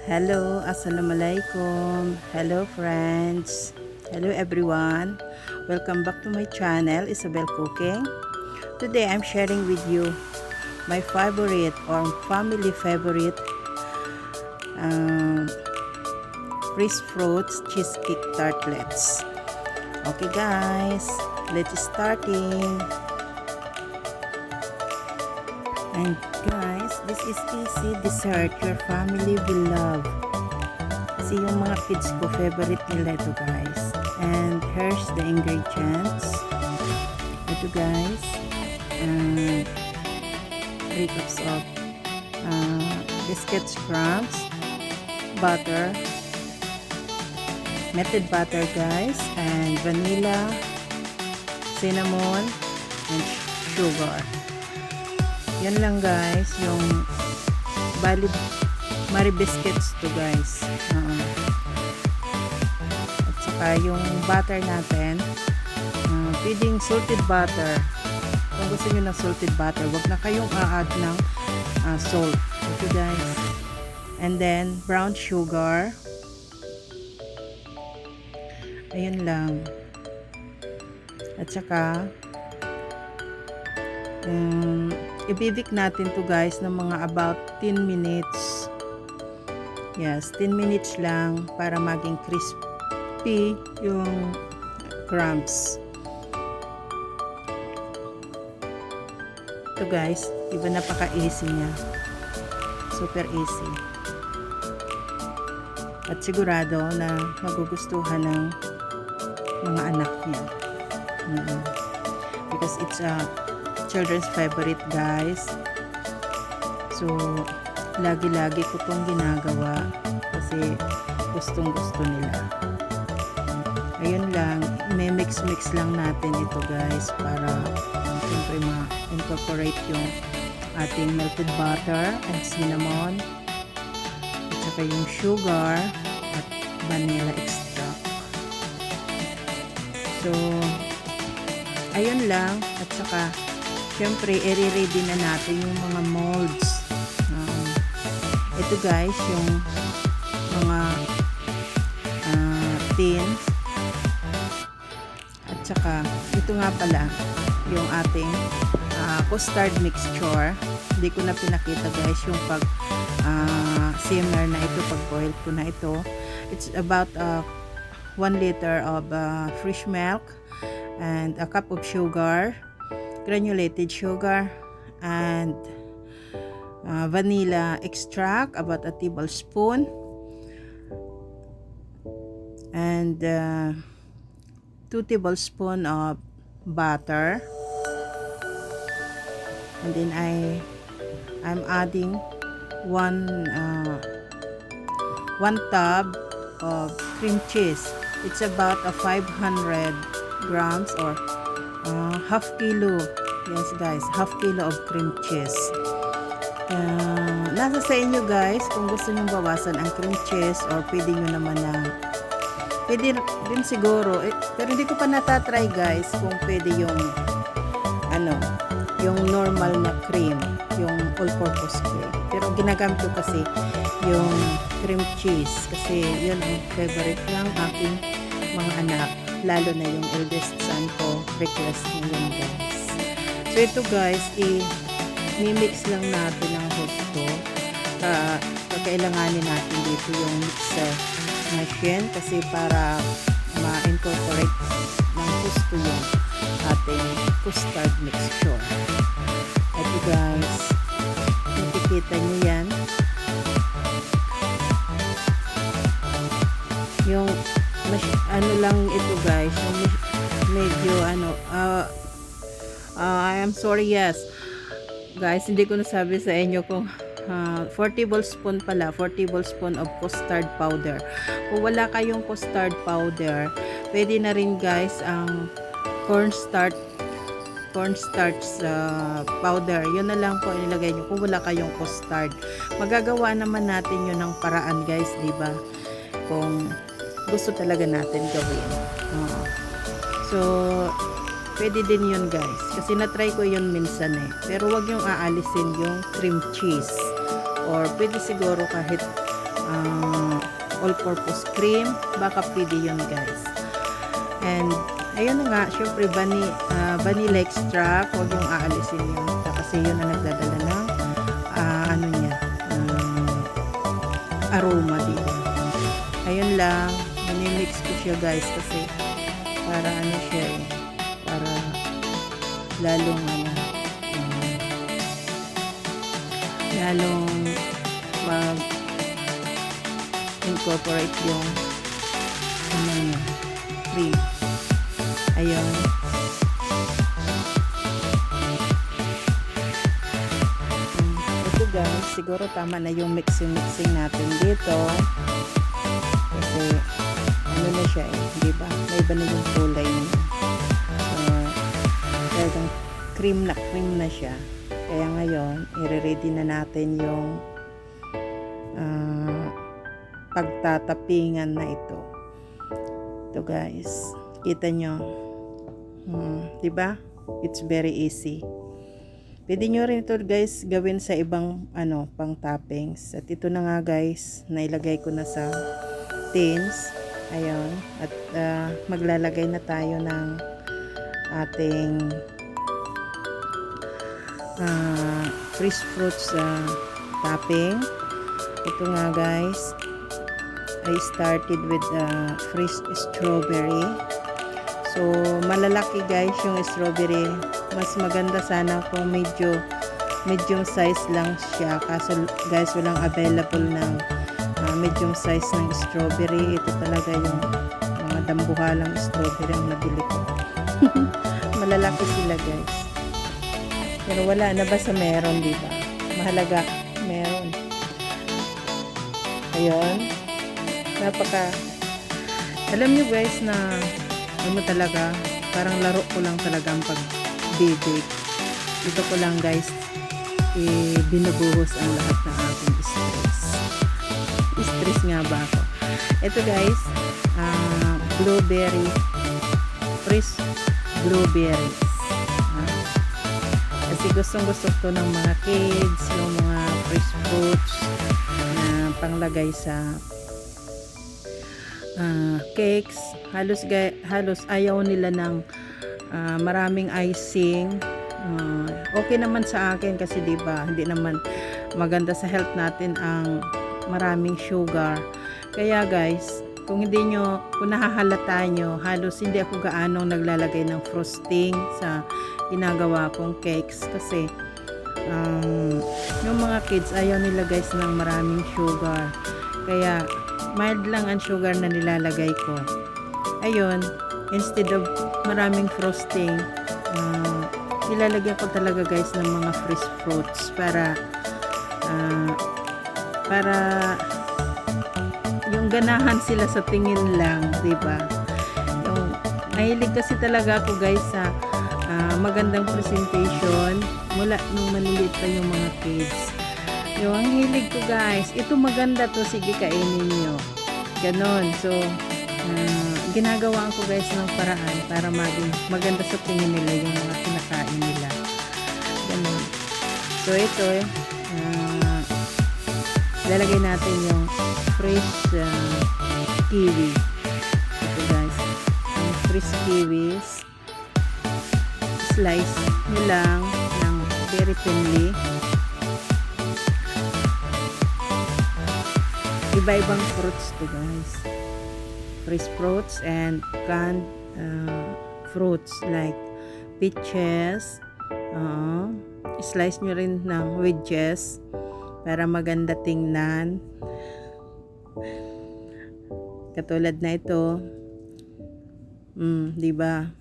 Hello, assalamualaikum. Hello friends. Hello everyone. Welcome back to my channel, Isabel Cooking. Today I'm sharing with you my favorite or family favorite fresh fruits cheesecake tartlets. Okay guys, let's starting. And guys, this is easy dessert your family will love. Kasi yung mga kids ko, favorite nila ito guys. And here's the ingredients. Ito guys, 3 cups of biscuits, crumbs, butter, melted butter guys, and vanilla, cinnamon, and sugar. Yan lang guys, yung Mari biscuits to guys. At saka yung butter natin, pwedeng salted butter. Kung gusto nyo ng salted butter, wag na kayong a-add ng salt. Ito guys. And then, brown sugar. Ayun lang. At saka, ibibik natin to guys ng mga about 10 minutes. Yes, 10 minutes lang para maging crispy yung crumbs. Ito guys, diba napaka-easy niya. Super easy. At sigurado na magugustuhan ng mga anak niya. Because it's a children's favorite guys. So lagi-lagi ko tong ginagawa kasi gustong-gusto nila. Ayun lang, may mix lang natin ito guys para siyempre ma-incorporate yung ating melted butter and cinnamon at saka yung sugar at vanilla extract. So ayun lang, at saka syempre, i-ready na natin yung mga molds. Ito guys, yung mga tins. At saka, ito nga pala, yung ating custard mixture. Hindi ko na pinakita guys, yung pag simmer na ito, pag boil ko na ito. It's about 1 liter of fresh milk and a cup of sugar, granulated sugar, and vanilla extract, about a tablespoon, and 2 tablespoons of butter, and then I'm adding 1 tub of cream cheese. It's about a 500 grams or half kilo. Yes guys, half kilo of cream cheese. Nasa sa inyo guys kung gusto nyo bawasan ang cream cheese or pwede nyo naman na pwede din siguro pero hindi ko pa natatry guys kung pwede yung yung normal na cream, yung all-purpose cream, pero ginagamit ko kasi yung cream cheese kasi yun ang favorite ng aking mga anak, lalo na yung eldest son ko, request niya yun guys. So ito guys, i-mix lang natin ng husto. Kailanganin natin dito yung mixer machine kasi para ma-incorporate ng husto yung ating custard mixture. Ito guys, nakikita nyo yan. Yung lang ito guys, yung medyo I am sorry, yes guys, hindi ko nasabi sa inyo kung 4 tablespoon pala, 4 tablespoon of custard powder. Kung wala kayong custard powder, pwede na rin guys ang cornstarch powder. Yun na lang po inilagay nyo kung wala kayong custard. Magagawa naman natin yun ng paraan guys, diba? Kung gusto talaga natin gawin. So pwede din yun guys, kasi na-try ko yun minsan pero wag yung aalisin yung cream cheese, or pwede siguro kahit all-purpose cream, baka pwede yun guys. And ayun na nga, syempre vanilla extract, huwag yung aalisin yun kasi yun ang nagdadala ng ano niya, aroma dito. Ayun lang, minimix ko siya guys kasi para ano siya eh, para lalong lalong mag incorporate yung cream. Ayun. Ito guys, siguro tama na yung mixing natin dito. Kasi ano na siya eh, di ba? May iba na yung kulay niya. Talagang cream na siya. Kaya ngayon, i-ready na natin yung pagtatapingan na ito. Ito guys, kita nyo. Di ba? It's very easy. Pwede nyo rin ito guys gawin sa ibang pang toppings. At ito na nga guys, nailagay ko na sa tins. Ayun. At maglalagay na tayo ng ating fresh fruits topping. Ito nga guys, I started with fresh strawberry. So malalaki guys yung strawberry. Mas maganda sana kung medium size lang siya, kaso guys walang available ng medium size ng strawberry. Ito talaga yung mga dambuhalang strawberry ang nabili ko. Malalaki sila guys. Pero wala na, basta meron, diba? Mahalaga, meron. Ayun. Alam nyo guys na talaga, parang laro ko lang talaga ang pag-bake. Dito ko lang guys, binubuhos ang lahat ng ating stress. Stress nga ba ako? Ito guys, fresh blueberries. Kasi gustong-gusto to ng mga kids, yung mga fresh fruits na panglagay sa cakes. Halos ayaw nila ng maraming icing. Okay naman sa akin kasi diba, hindi naman maganda sa health natin ang maraming sugar. Kaya guys, kung nahahalata nyo, halos hindi ako gaano naglalagay ng frosting sa ginagawa kong cakes kasi yung mga kids ayaw nila guys ng maraming sugar. Kaya mild lang ang sugar na nilalagay ko. Ayun, instead of maraming frosting, nilalagyan ko talaga guys ng mga fresh fruits para yung ganahan sila sa tingin lang, diba? Yung nahilig kasi talaga ako guys sa magandang presentation mula nung maliliit pa yung mga kids. Yung ang hilig ko guys, ito maganda to, sige kainin nyo. Ganon. So ginagawa ko guys ng paraan para maganda sa tingin nila yung mga kinakain nila. Ganon. So ito lalagay natin yung fresh kiwi. Ito guys, yung fresh kiwis, slice nyo lang ng very thinly. Iba-ibang fruits to guys, fresh fruits and canned fruits like peaches. Slice nyo rin ng wedges para maganda tingnan. Katulad na ito. Diba?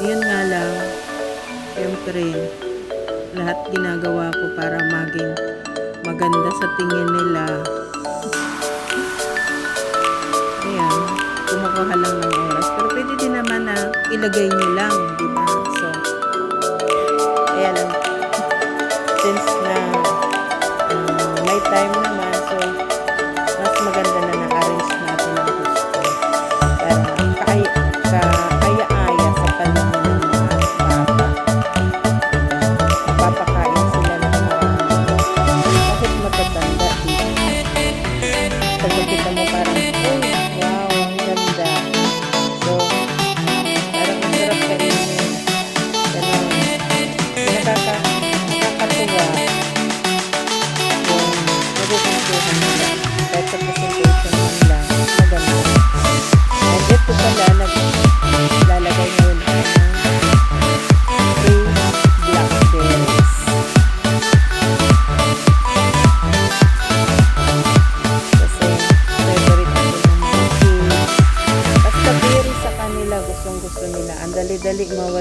Yun nga lang, siyempre lahat ginagawa ko para maging maganda sa tingin nila. Ayan, kumukuha lang ng oras. Pero pwede din naman na ilagay nyo lang, diba? So kaya lang, since na may time naman, so mas maganda na na-arrange natin ang gusto para kaya-aya sa panahon ng mga bata. Papakain sila ng marami.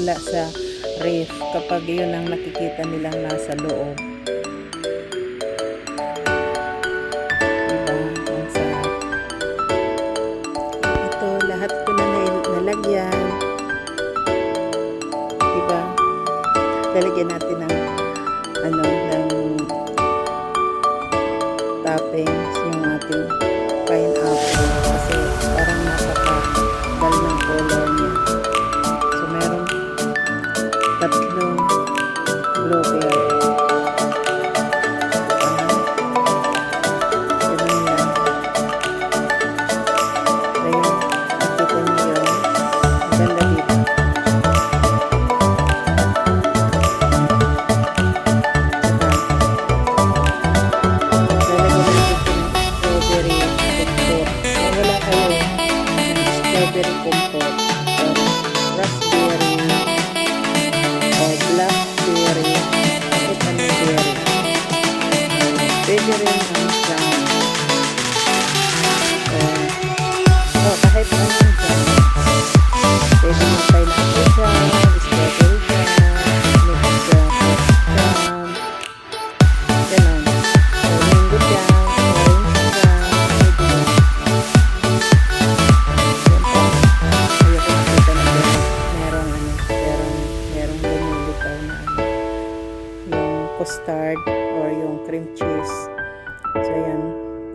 mawala sa ref kapag yun ang nakikita nilang nasa loob. Diba? Ang sarap. Ito, lahat ko na nalagyan. Diba? Lalagyan natin ng toppings, yung ating pineapple kasi parang napaka-gal ng color niya. So, meron 3 blueberry. Ganun lang. Ayun, nakita niyo yun. Maganda dito. Strawberry comfort or raspberry or blackberry kahit anong berry. Pwede rin ang jam kahit anong jam. Pwede mo pineapple jam, strawberry jam, mixed jam, ganon. Mango jam, orange jam, custard or yung cream cheese. So yan,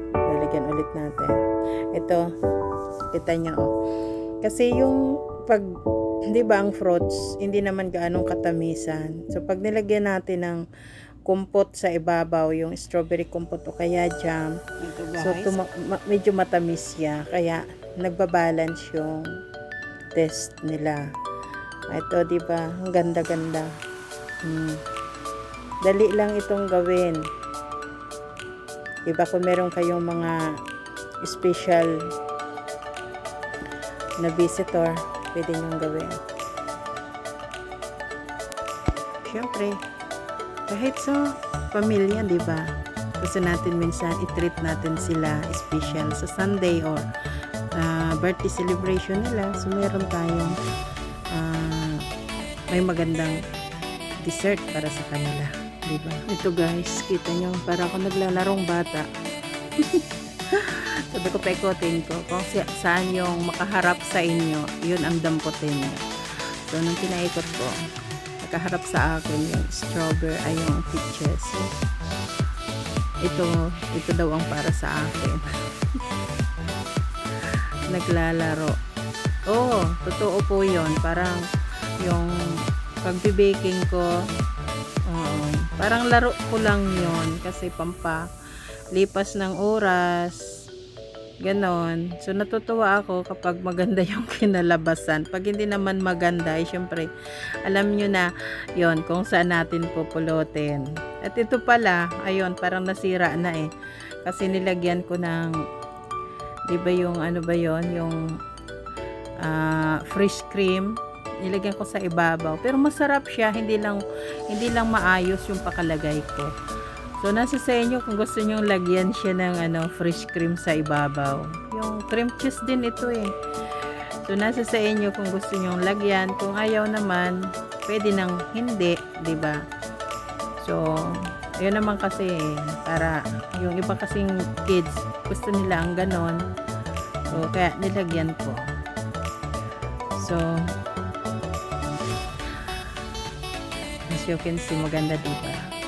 lalagyan ulit natin. Ito, kita nyo kasi yung pag, di ba ang fruits hindi naman gaanong katamisan. So pag nilagyan natin ng kompot sa ibabaw, yung strawberry kompot o kaya jam, so medyo matamis siya, kaya nagbabalance yung taste nila. Ito, di ba, ang ganda-ganda. Dali lang itong gawin. Diba kung meron kayong mga special na visitor, pwede nyong gawin. Siyempre, kahit sa pamilya, diba? Gusto natin minsan i-treat natin sila special sa Sunday or birthday celebration nila. So, meron tayong may magandang dessert para sa kanila. Diba? Ito guys, kita nyo, para ako naglalarong bata. Sabi ko, paikotin ko kung saan yung makaharap sa inyo, yun ang damputin nyo. So, nung pinaikot ko, nakaharap sa akin yung strawberry, ay yung peaches. So, ito daw ang para sa akin. Naglalaro. Oh, totoo po yun. Parang yung pagbe-baking ko, parang laro ko lang yon kasi lipas ng oras, ganon. So natutuwa ako kapag maganda yung kinalabasan. Pag hindi naman maganda, syempre alam nyo na yon kung saan natin pupulutin. At ito pala, ayun, parang nasira na kasi nilagyan ko ng, di ba yung ano ba yon, yung fresh cream, nilagyan ko sa ibabaw. Pero masarap siya, hindi lang maayos yung pakalagay ko. So nasa sa inyo kung gusto niyo lagyan siya ng fresh cream sa ibabaw. Yung cream cheese din ito So nasa sa inyo kung gusto niyo lagyan, kung ayaw naman, pwede nang hindi, 'di ba? So ayun naman kasi para yung iba kasing kids gusto nila ang ganon. So kaya nilagyan ko. So as you can see, maganda diba?